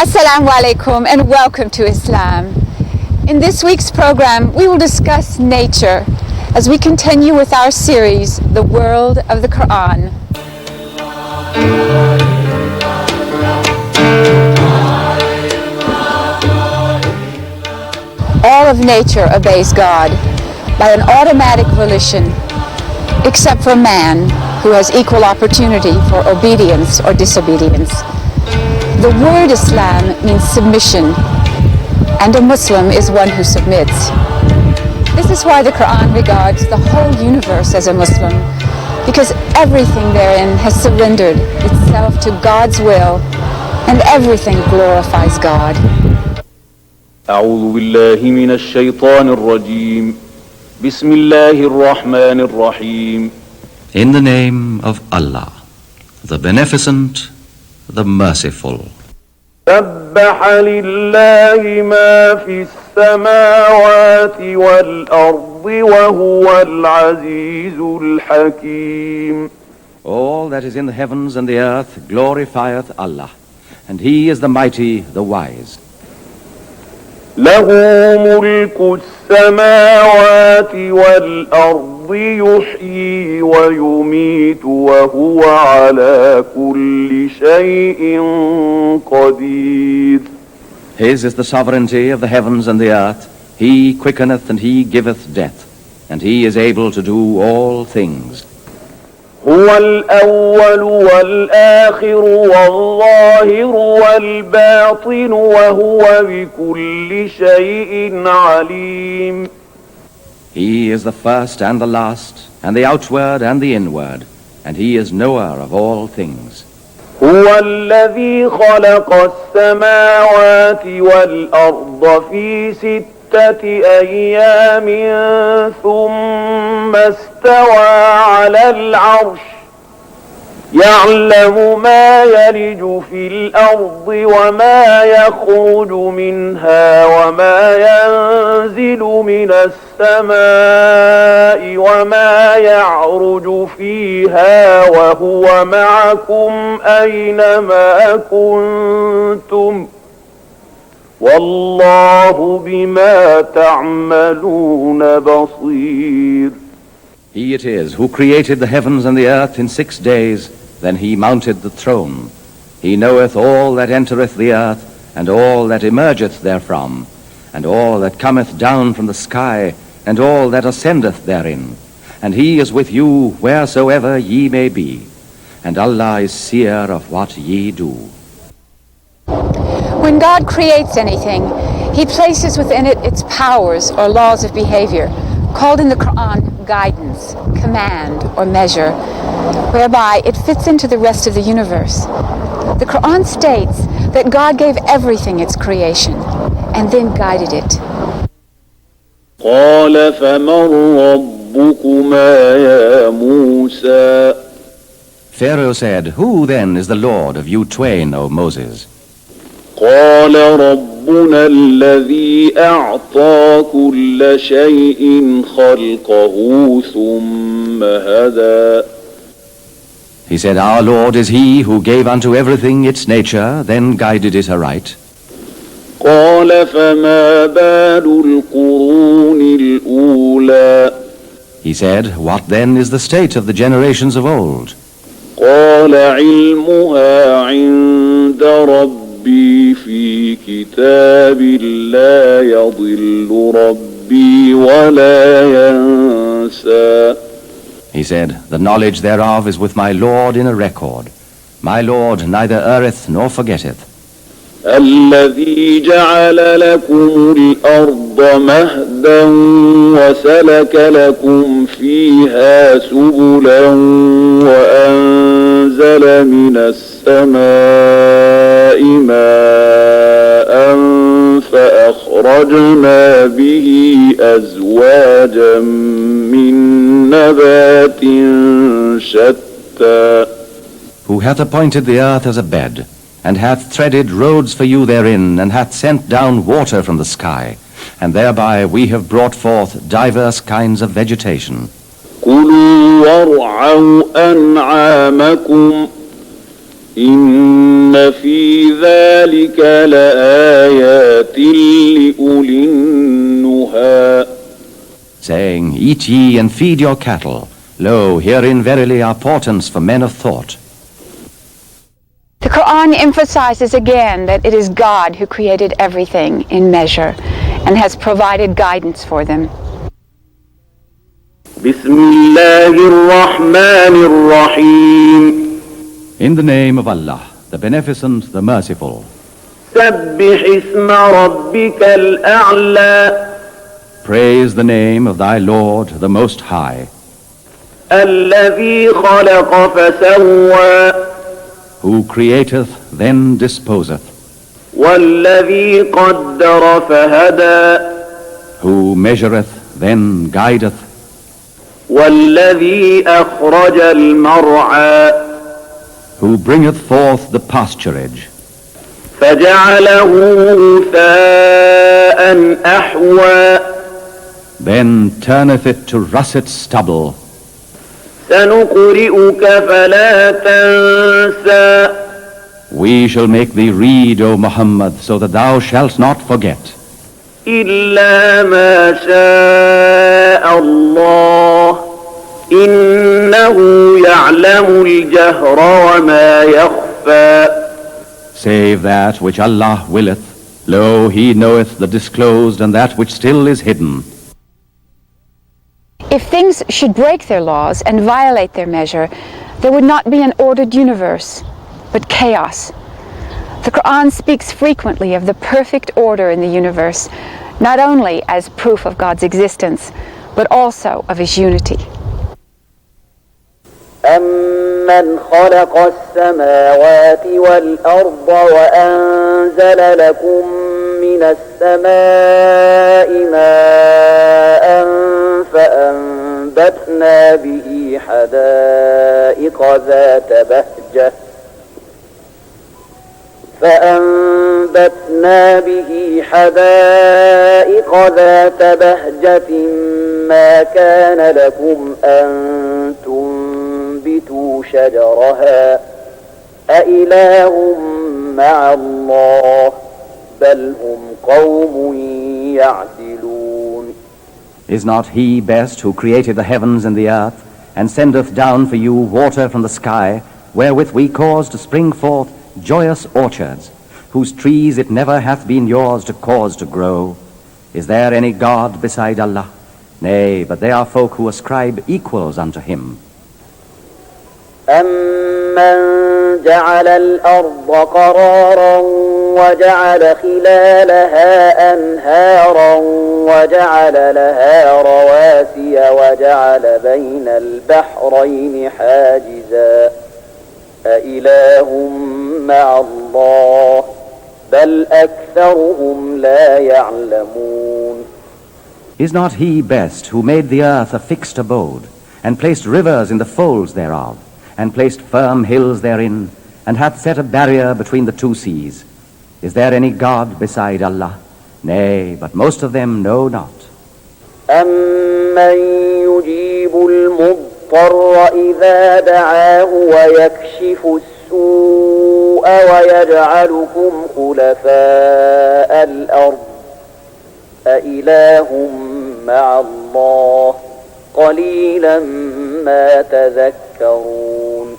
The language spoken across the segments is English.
Assalamu alaikum and welcome to Islam. In this week's program, we will discuss nature as we continue with our series, The World of the Quran. All of nature obeys God by an automatic volition, except for man, who has equal opportunity for obedience or disobedience. The word Islam means submission, and a Muslim is one who submits. This is why the Quran regards the whole universe as a Muslim, because everything therein has surrendered itself to God's will, and everything glorifies God. أعوذ بالله من الشيطان الرجيم. بسم الله الرحمن الرحيم. In the name of Allah, the Beneficent, the Merciful. سبح لله ما في السماوات والأرض وهو العزيز الحكيم. All that is in the heavens and the earth glorifieth Allah, and He is the mighty, the wise. له ملك السماوات والأرض يحيي ويميت وهو على كل شيء قدير. His is the sovereignty of the heavens and the earth. He quickeneth and He giveth death, and He is able to do all things. هو الأول والآخر والظاهر والباطن وهو بكل شيء عليم. He is the first and the last, and the outward and the inward, and He is knower of all things. هو الذي خلق السماوات والأرض في 6 أيام ثم استوى على العرش يعلم ما يلج في الأرض وما يخرج منها وما ينزل من السماء وما يعرج فيها وهو معكم أينما كنتم والله بما تعملون بصير. He it is who created the heavens and the earth in 6 days, then He mounted the throne. He knoweth all that entereth the earth, and all that emergeth therefrom, and all that cometh down from the sky, and all that ascendeth therein. And He is with you wheresoever ye may be, and Allah is seer of what ye do. When God creates anything, He places within it its powers or laws of behavior, called in the Quran guidance, command, or measure, whereby it fits into the rest of the universe. The Quran states that God gave everything its creation and then guided it. قال فمن ربكما يا موسى. Pharaoh said, Who then is the Lord of you twain, O Moses? قال ربنا الذي أعطى كل شيء خلقه ثم هدى. He said, Our Lord is He who gave unto everything its nature, then guided it aright. قال فما بال القرون الأولى. He said, What then is the state of the generations of old? قال علمها عند ربي في كتاب لا يضل ربي ولا ينسى. He said, The knowledge thereof is with my Lord in a record. My Lord neither erreth nor forgetteth. الذي جعل لكم الأرض مهدا وسلك لكم فيها سبلا وأنزل من السماء ماء فأخرجنا به أزواجا من نبات شتى. Who hath appointed the earth as a bed, and hath threaded roads for you therein, and hath sent down water from the sky, and thereby we have brought forth diverse kinds of vegetation. كلوا وارعوا أنعامكم إن في ذلك ذلك لآيات لأولي النهى. Saying, Eat ye and feed your cattle. Lo, herein verily are portents for men of thought. The Quran emphasizes again that it is God who created everything in measure and has provided guidance for them. بسم الله الرحمن الرحيم. In the name of Allah, the Beneficent, the Merciful. سبح اسم ربك الأعلى. Praise the name of thy Lord, the Most High, الذي خلق فسوى. who createth, then disposeth, والذي قدر فهدى. who measureth, then guideth, والذي أخرج المرعى. who bringeth forth the pasturage, فجعله غثاء أحوى. then turneth it to russet stubble. سنقرئك فلا تنسى. We shall make thee read, O Muhammad, so that thou shalt not forget, إلا ما شاء الله إنه يعلم الجهر وما يخفى. save that which Allah willeth. Lo, he knoweth the disclosed and that which still is hidden. If things should break their laws and violate their measure, there would not be an ordered universe, but chaos. The Quran speaks frequently of the perfect order in the universe, not only as proof of God's existence, but also of His unity. أمن خلق السماوات والأرض وأنزل لكم من السماء ماء فأنبتنا به حدائق ذات بهجة ما كان لكم أن تنبتوا شجرها أإله مع الله بل هم قوم يعدلون. Is not he best who created the heavens and the earth, and sendeth down for you water from the sky, wherewith we cause to spring forth joyous orchards, whose trees it never hath been yours to cause to grow? Is there any God beside Allah? Nay, but they are folk who ascribe equals unto him. أمن جعل الأرض قرارا وجعل خلالها أنهارا وجعل لها رواسي وجعل بين البحرين حاجزا أإله مع الله بل أكثرهم لا يعلمون. Is not he best who made the earth a fixed abode, and placed rivers in the folds thereof, and placed firm hills therein, and hath set a barrier between the two seas? Is there any God beside Allah? Nay, but most of them know not. أمن يجيب المضطر إذا دعاه ويكشف السوء ويجعلكم خلفاء الأرض أإله مع الله قليلا ما تذكرون.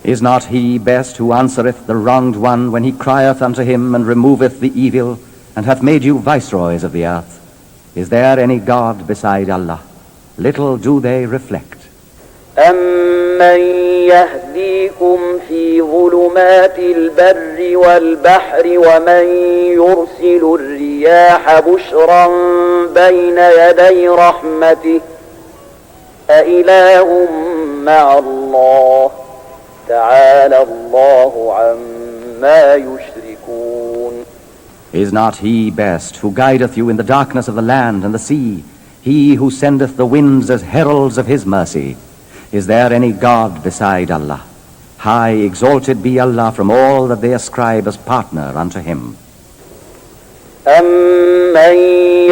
Is not he best who answereth the wronged one when he crieth unto him and removeth the evil, and hath made you viceroys of the earth? Is there any God beside Allah? Little do they reflect. أمن يهديكم في ظلمات البر والبحر ومن يرسل الرياح بشرا بين يدي رحمته أإله مع الله تعالى الله عما يشركون. Is not he best who guideth you in the darkness of the land and the sea, he who sendeth the winds as heralds of his mercy? Is there any God beside Allah? High exalted be Allah from all that they ascribe as partner unto him. أمن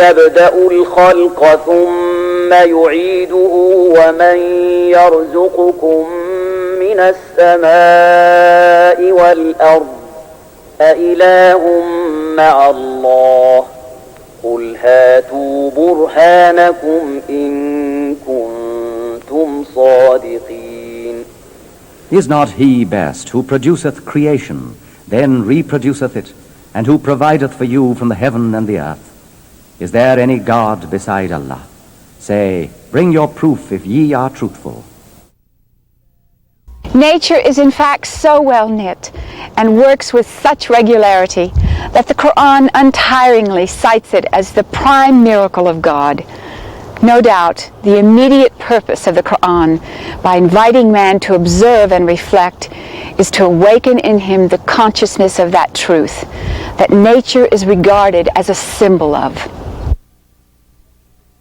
يبدأ الخلق ثم يعيده ومن يرزقكم من السماء والأرض أإله مع الله قل هاتوا برهانكم إن كنتم صادقين. Is not he best who produceth creation, then reproduceth it, and who provideth for you from the heaven and the earth? Is there any God beside Allah? Say, bring your proof if ye are truthful. Nature is in fact so well knit and works with such regularity that the Quran untiringly cites it as the prime miracle of God. No doubt, the immediate purpose of the Quran, by inviting man to observe and reflect, is to awaken in him the consciousness of that truth, that nature is regarded as a symbol of.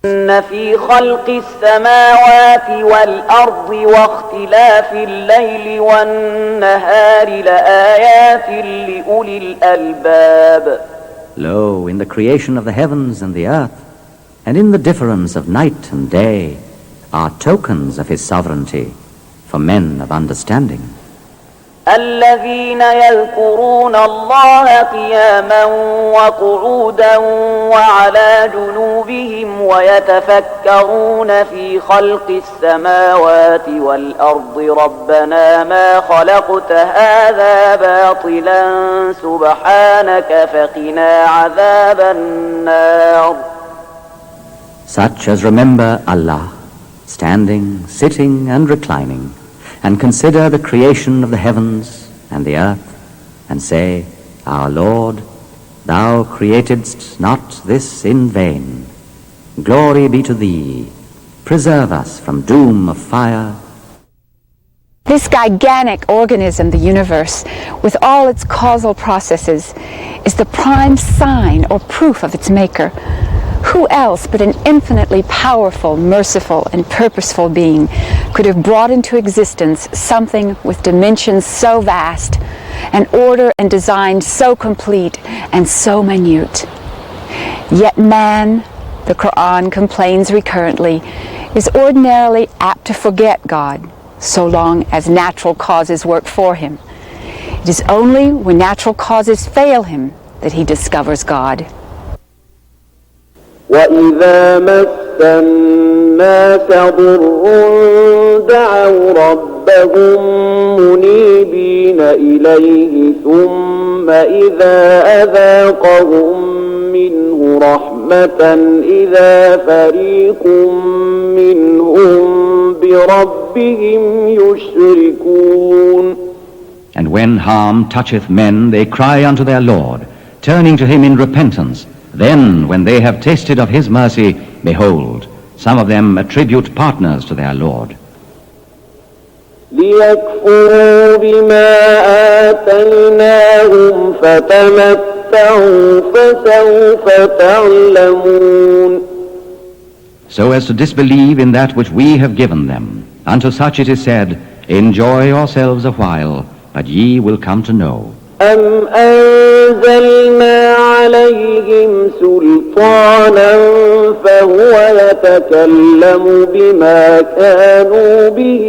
إن في خلق السماوات والأرض واختلاف الليل والنهار لآيات لأولي الألباب. Lo, in the creation of the heavens and the earth, and in the difference of night and day, are tokens of his sovereignty for men of understanding. الذين يذكرون الله قياما وقعودا وعلى جنوبهم ويتفكرون في خلق السماوات والأرض ربنا ما خلقت هذا باطلا سبحانك فقنا عذاب النار. Such as remember Allah, standing, sitting, and reclining, and consider the creation of the heavens and the earth, and say, Our Lord, Thou createdst not this in vain. Glory be to Thee. Preserve us from doom of fire. This gigantic organism, the universe, with all its causal processes, is the prime sign or proof of its maker. Who else but an infinitely powerful, merciful, and purposeful being could have brought into existence something with dimensions so vast, and order and design so complete and so minute? Yet man, the Quran complains recurrently, is ordinarily apt to forget God, so long as natural causes work for him. It is only when natural causes fail him that he discovers God. وإذا مس الناس ضر دعوا ربهم منيبين إليه ثم إذا أذاقهم منه رحمة إذا فريق منهم بربهم يشركون. And when harm toucheth men, they cry unto their Lord, turning to him in repentance. Then, when they have tasted of his mercy, behold, some of them attribute partners to their Lord. ليكفروا بما آتيناهم فتمتعوا فسوف تعلمون. So as to disbelieve in that which we have given them, unto such it is said, Enjoy yourselves a while, but ye will come to know. أم أنزلنا عليهم سلطانا فهو يتكلم بما كانوا به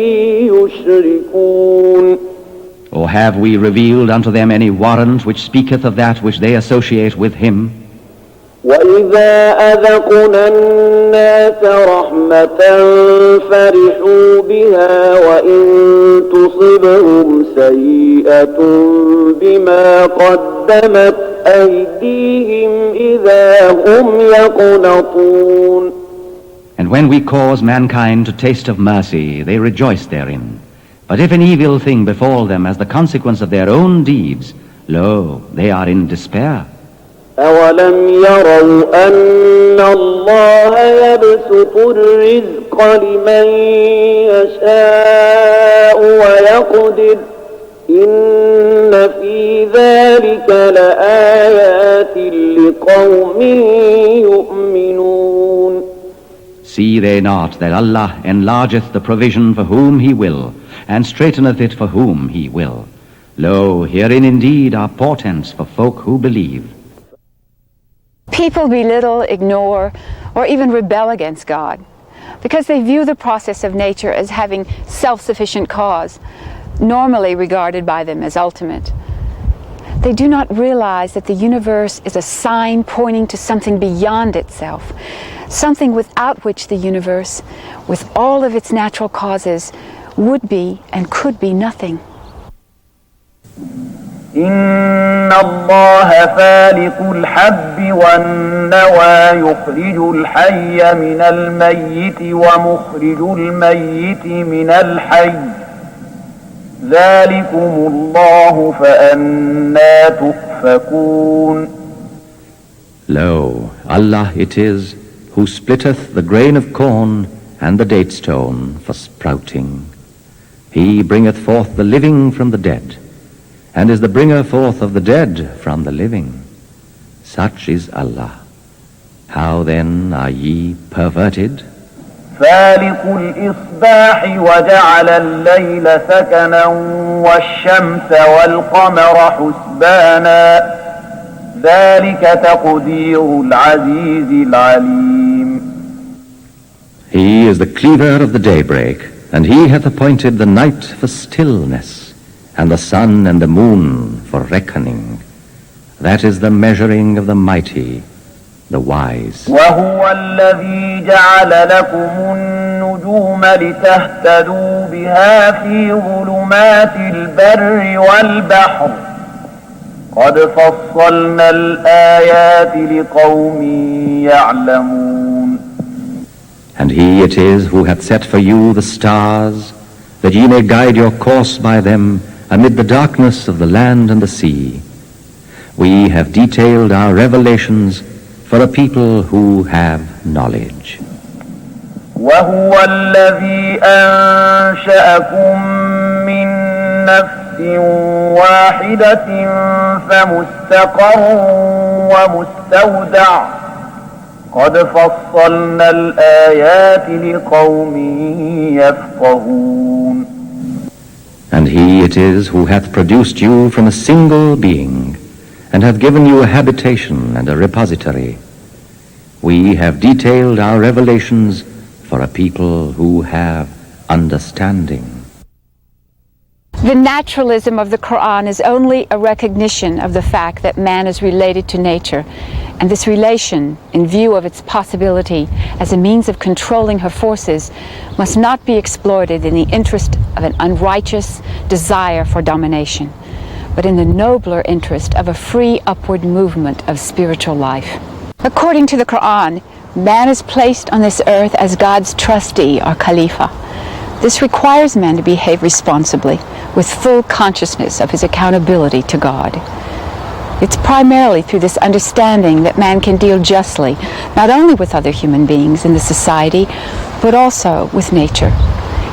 يشركون. Or have we revealed unto them any warrant which speaketh of that which they associate with him? وإذا أذقنا الناس رحمة فرحوا بها وإن تصبهم سيئة بما قدمت أيديهم إذا هم يقنطون. And when we cause mankind to taste of mercy, they rejoice therein. But if an evil thing befall them as the consequence of their own deeds, lo, they are in despair. أولم يروا أن الله يبسط الرزق لمن يشاء ويقدر إن في ذلك لآيات لقوم يؤمنون. See they not that Allah enlargeth the provision for whom He will, and straighteneth it for whom He will? Lo, herein indeed are portents for folk who believe. People belittle, ignore, or even rebel against God because they view the process of nature as having self-sufficient cause, normally regarded by them as ultimate. They do not realize that the universe is a sign pointing to something beyond itself, something without which the universe, with all of its natural causes, would be and could be nothing. إن الله فالق الحب والنوى يخرج الحي من الميت ومخرج الميت من الحي ذلكم الله فأنى تؤفكون. Lo, Allah it is who splitteth the grain of corn and the date stone for sprouting. He bringeth forth the living from the dead, and is the bringer forth of the dead from the living. Such is Allah. How then are ye perverted? فالق الإصباح وجعل الليل سكنا والشمس والقمر حسبانا ذلك تقدير العزيز العليم. He is the cleaver of the daybreak, and he hath appointed the night for stillness, and the sun and the moon for reckoning. That is the measuring of the mighty, the wise. وهو الذي جعل لكم النجوم لتهتدوا بها في ظلمات البر والبحر قد فصلنا الآيات لقوم يعلمون. And he it is who hath set for you the stars, that ye may guide your course by them amid the darkness of the land and the sea. We have detailed our revelations for a people who have knowledge. وهو الذي أنشأكم من نفس واحدة فمستقر ومستودع قد فصلنا الآيات لقوم يفقهون. And he it is who hath produced you from a single being, and hath given you a habitation and a repository. We have detailed our revelations for a people who have understanding. The naturalism of the Quran is only a recognition of the fact that man is related to nature, and this relation, in view of its possibility as a means of controlling her forces, must not be exploited in the interest of an unrighteous desire for domination, but in the nobler interest of a free upward movement of spiritual life. According to the Quran, man is placed on this earth as God's trustee or Khalifa. This requires man to behave responsibly, with full consciousness of his accountability to God. It's primarily through this understanding that man can deal justly, not only with other human beings in the society, but also with nature.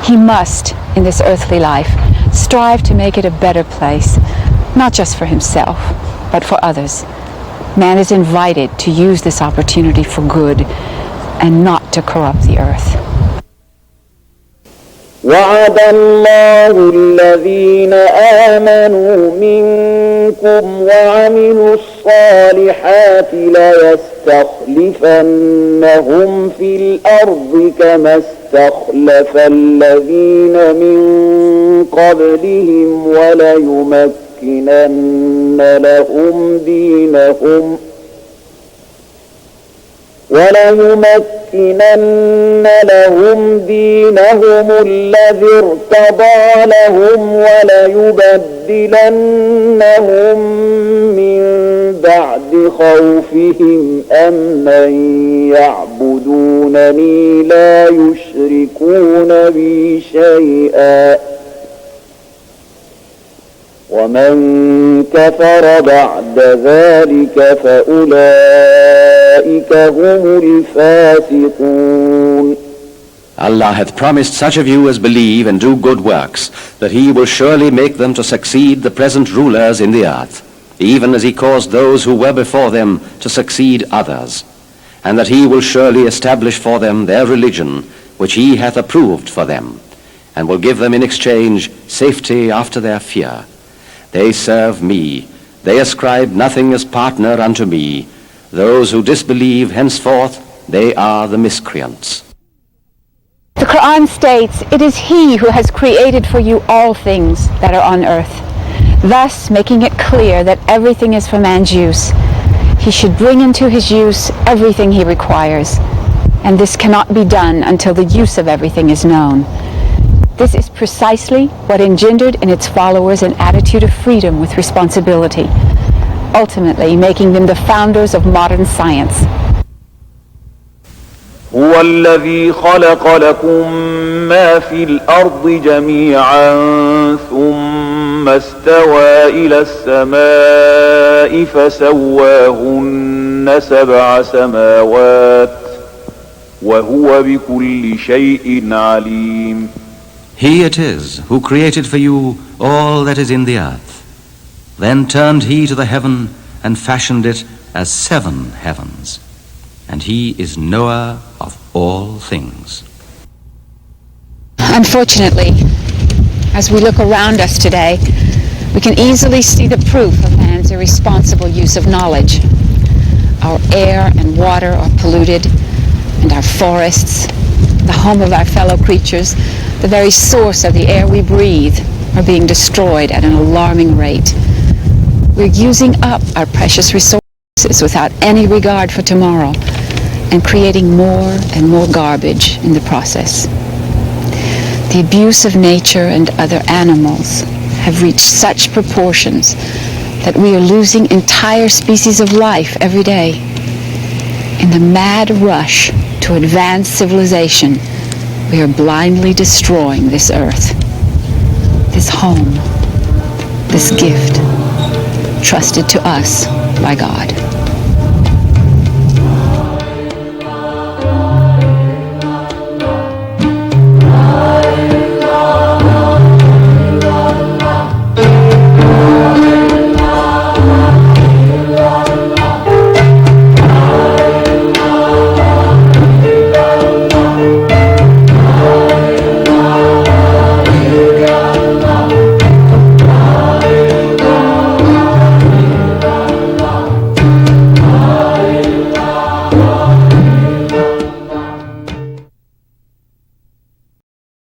He must, in this earthly life, strive to make it a better place, not just for himself, but for others. Man is invited to use this opportunity for good and not to corrupt the earth. وعد الله الذين آمنوا منكم وعملوا الصالحات ليستخلفنهم في الأرض كما استخلف الذين من قبلهم وليمكنن لهم دينهم الذي ارتضى لهم وليبدلنهم من بعد خوفهم أمنا يعبدونني لا يشركون بي شيئا ومن كفر بعد ذلك فأولئك هم الفاسقون. Allah hath promised such of you as believe and do good works, that he will surely make them to succeed the present rulers in the earth, even as he caused those who were before them to succeed others, and that he will surely establish for them their religion, which he hath approved for them, and will give them in exchange safety after their fear. They serve me, they ascribe nothing as partner unto me. Those who disbelieve henceforth, they are the miscreants. The Quran states, "It is He who has created for you all things that are on earth. thus making it clear that everything is for man's use. He should bring into his use everything he requires, and this cannot be done until the use of everything is known. This is precisely what engendered in its followers an attitude of freedom with responsibility, ultimately making them the founders of modern science. هو الذي خلق لكم ما في الأرض جميعا ثم استوى إلى السماء فسواهن 7 سماوات وهو بكل شيء عليم. He it is who created for you all that is in the earth. Then turned he to the heaven and fashioned it as 7 heavens. And he is knower of all things. Unfortunately, as we look around us today, we can easily see the proof of man's irresponsible use of knowledge. Our air and water are polluted, and our forests, the home of our fellow creatures, the very source of the air we breathe, are being destroyed at an alarming rate. We're using up our precious resources without any regard for tomorrow, and creating more and more garbage in the process. The abuse of nature and other animals have reached such proportions that we are losing entire species of life every day. In the mad rush to advance civilization, we are blindly destroying this earth, this home, this gift, trusted to us by God.